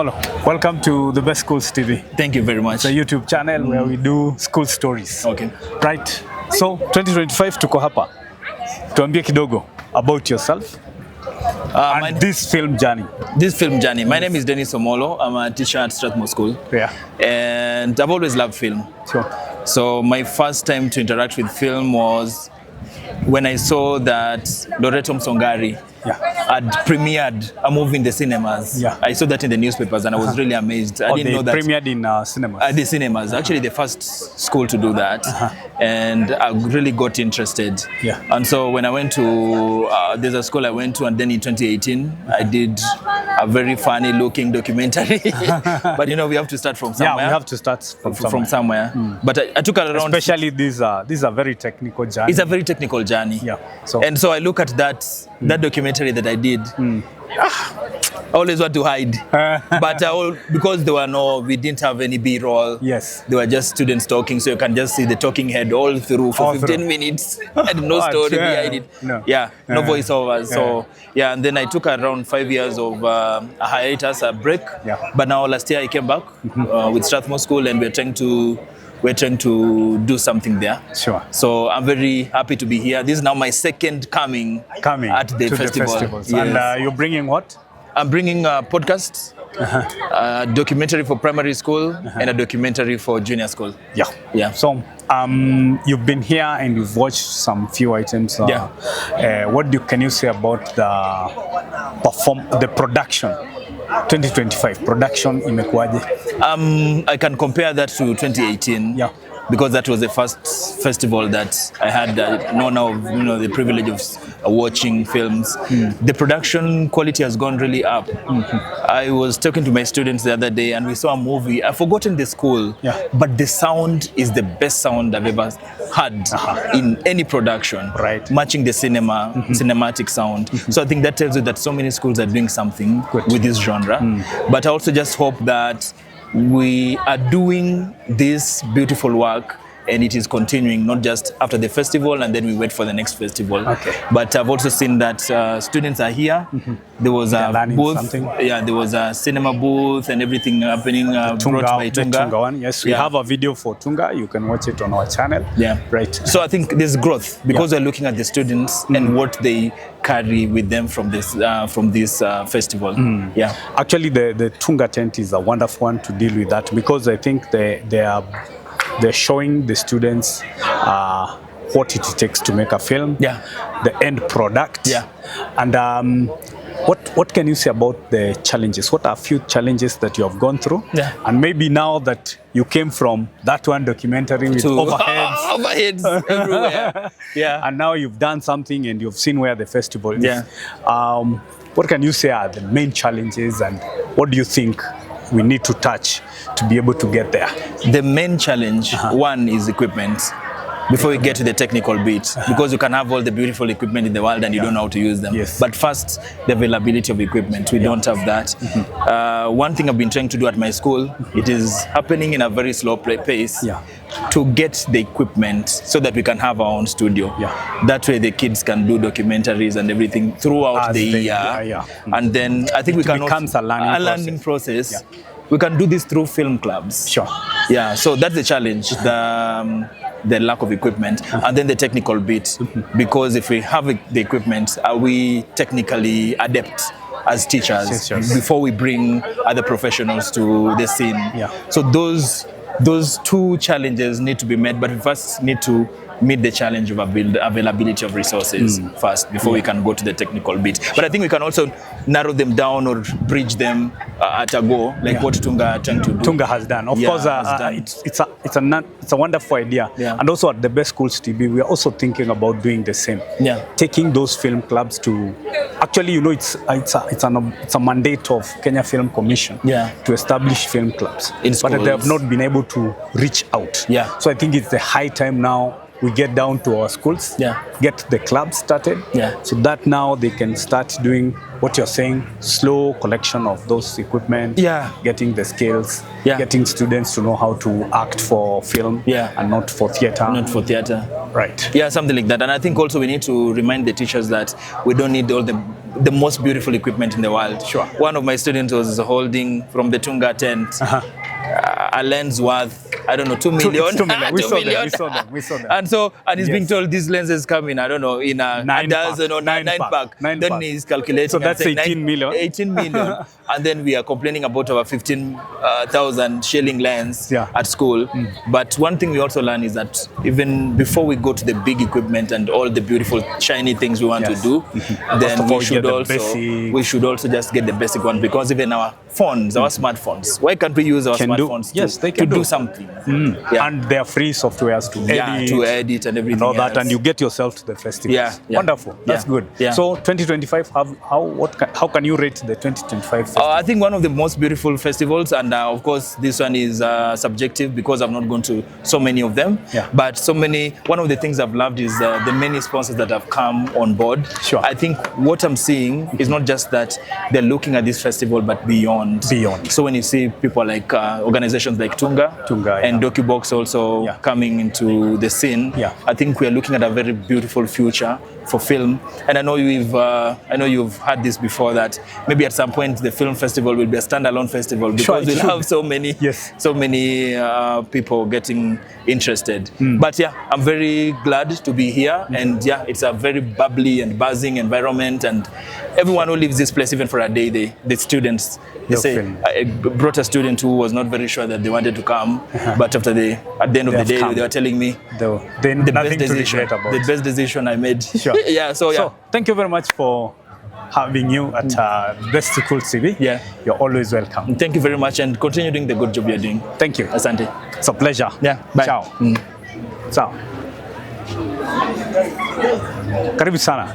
Hello, welcome to the Best Schools TV. Thank you very much. It's a YouTube channel where we do school stories. Okay. Right. So 2025 tuko hapa. Tuambie kidogo about yourself and this film journey. My name is Dennis Omollo. I'm a teacher at Strathmore School. Yeah. And I've always loved film. Sure. So my first time to interact with film was when I saw that Loreto Msongari had premiered a movie in the cinemas. Yeah. I saw that in the newspapers and I was really amazed. I didn't know that. Premiered in cinemas. At the cinemas, actually the first school to do that. And I really got interested. Yeah. And so when I went to, there's a school I went to, and then in 2018, I did a very funny looking documentary. But you know, we have to start from somewhere. Yeah, we have to start from somewhere. But I took it around. Especially these are very technical journey. It's a very technical journey. Yeah. And so I look at that documentary that I did. I always want to hide, but because we didn't have any B-roll. Yes. They were just students talking, so you can just see the talking head all through for 15 minutes and no story behind it. No voiceovers. So and then I took around 5 years of a hiatus, a break. Yeah. But now last year I came back with Strathmore School, and we're trying to do something there. Sure. So I'm very happy to be here. This is now my second coming at the festival. Yes. And you're bringing what? I'm bringing a podcast, a documentary for primary school, and a documentary for junior school. Yeah. So you've been here and you've watched some few items. Can you say about the production? 2025 production imekuwaje? I can compare that to 2018. Yeah. Because that was the first festival that I had the privilege of watching films. The production quality has gone really up. I was talking to my students the other day and we saw a movie. I've forgotten the school, but the sound is the best sound I've ever had in any production. Right. Matching the cinematic sound. So I think that tells you that so many schools are doing something with this genre. But I also just hope that we are doing this beautiful work and it is continuing, not just after the festival and then we wait for the next festival. Okay. But I've also seen that students are here. There was a booth. There was a cinema booth and everything happening brought by Tunga. Tunga one. Yes, we have a video for Tunga. You can watch it on our channel. Yeah. Right. So I think there's growth because we're looking at the students and what they carry with them from this festival. Yeah. Actually, the Tunga tent is a wonderful one to deal with that because I think they're showing the students what it takes to make a film, the end product. And what can you say about the challenges? What are a few challenges that you have gone through? And maybe now that you came from that one documentary with overheads everywhere. And now you've done something and you've seen where the festival is. What can you say are the main challenges and what do you think we need to touch to be able to get there? The main challenge, one, is equipment. Before we get to the technical bit, because you can have all the beautiful equipment in the world and you don't know how to use them. Yes. But first, the availability of equipment. We don't have that. One thing I've been trying to do at my school, it is happening in a very slow pace to get the equipment so that we can have our own studio. That way the kids can do documentaries and everything throughout the year. And then I think it becomes a learning process. We can do this through film clubs. Sure. Yeah, so that's the challenge, the lack of equipment, and then the technical bit. Because if we have the equipment, are we technically adept as teachers before we bring other professionals to the scene? So those two challenges need to be met, but we first need to meet the challenge of availability of resources first before we can go to the technical bit. But I think we can also narrow them down or bridge them at a go, like what Tunga trying to do. Tunga has done. Of course, it's a wonderful idea. And also at the Best Schools TV, we are also thinking about doing the same. Taking those film clubs to, actually, it's a mandate of Kenya Film Commission to establish film clubs. But they have not been able to reach out. So I think it's the high time now we get down to our schools, get the club started, so that now they can start doing what you're saying, slow collection of those equipment, getting the skills, getting students to know how to act for film and not for theater. Not for theater. Right. Yeah, something like that. And I think also we need to remind the teachers that we don't need all the the most beautiful equipment in the world. Sure. One of my students was holding from the Tunga tent a lens worth, I don't know, 2 million. 2 million. We 2 saw million. them. We saw them. And he's being told these lenses come in, I don't know, in a dozen or nine pack. Then he's calculating. So that's 18 million. 18 million. And then we are complaining about our 15,000 shilling lens at school. But one thing we also learn is that even before we go to the big equipment and all the beautiful shiny things we want to do, then we should also just get the basic one, because even our phones, our smartphones, why can't we use our smartphones to do something? And they are free softwares to edit and everything and all that, else. and you get yourself to the festivals. Wonderful. That's good. So 2025, how can you rate the 2025 festival? I think one of the most beautiful festivals, and of course this one is subjective because I've not gone to so many of them. But one of the things I've loved is the many sponsors that have come on board. Sure. I think what I'm seeing is not just that they're looking at this festival, but beyond. So when you see people like organizations like Tunga and DocuBox also coming into the scene, I think we are looking at a very beautiful future for film. And I know you've had this before, that maybe at some point the film festival will be a standalone festival, because we'll have so many people getting interested. But I'm very glad to be here, and it's a very bubbly and buzzing environment, and everyone who leaves this place, even for a day, the students, they say, I brought a student who was not very sure that they wanted to come, but at the end of the day, they were telling me the best decision I made. So thank you very much for having you at Best School TV. You're always welcome. Thank you very much, and continue doing the good job you're doing. Thank you. Asante. It's a pleasure. Bye. Ciao. Ciao. Karibu sana.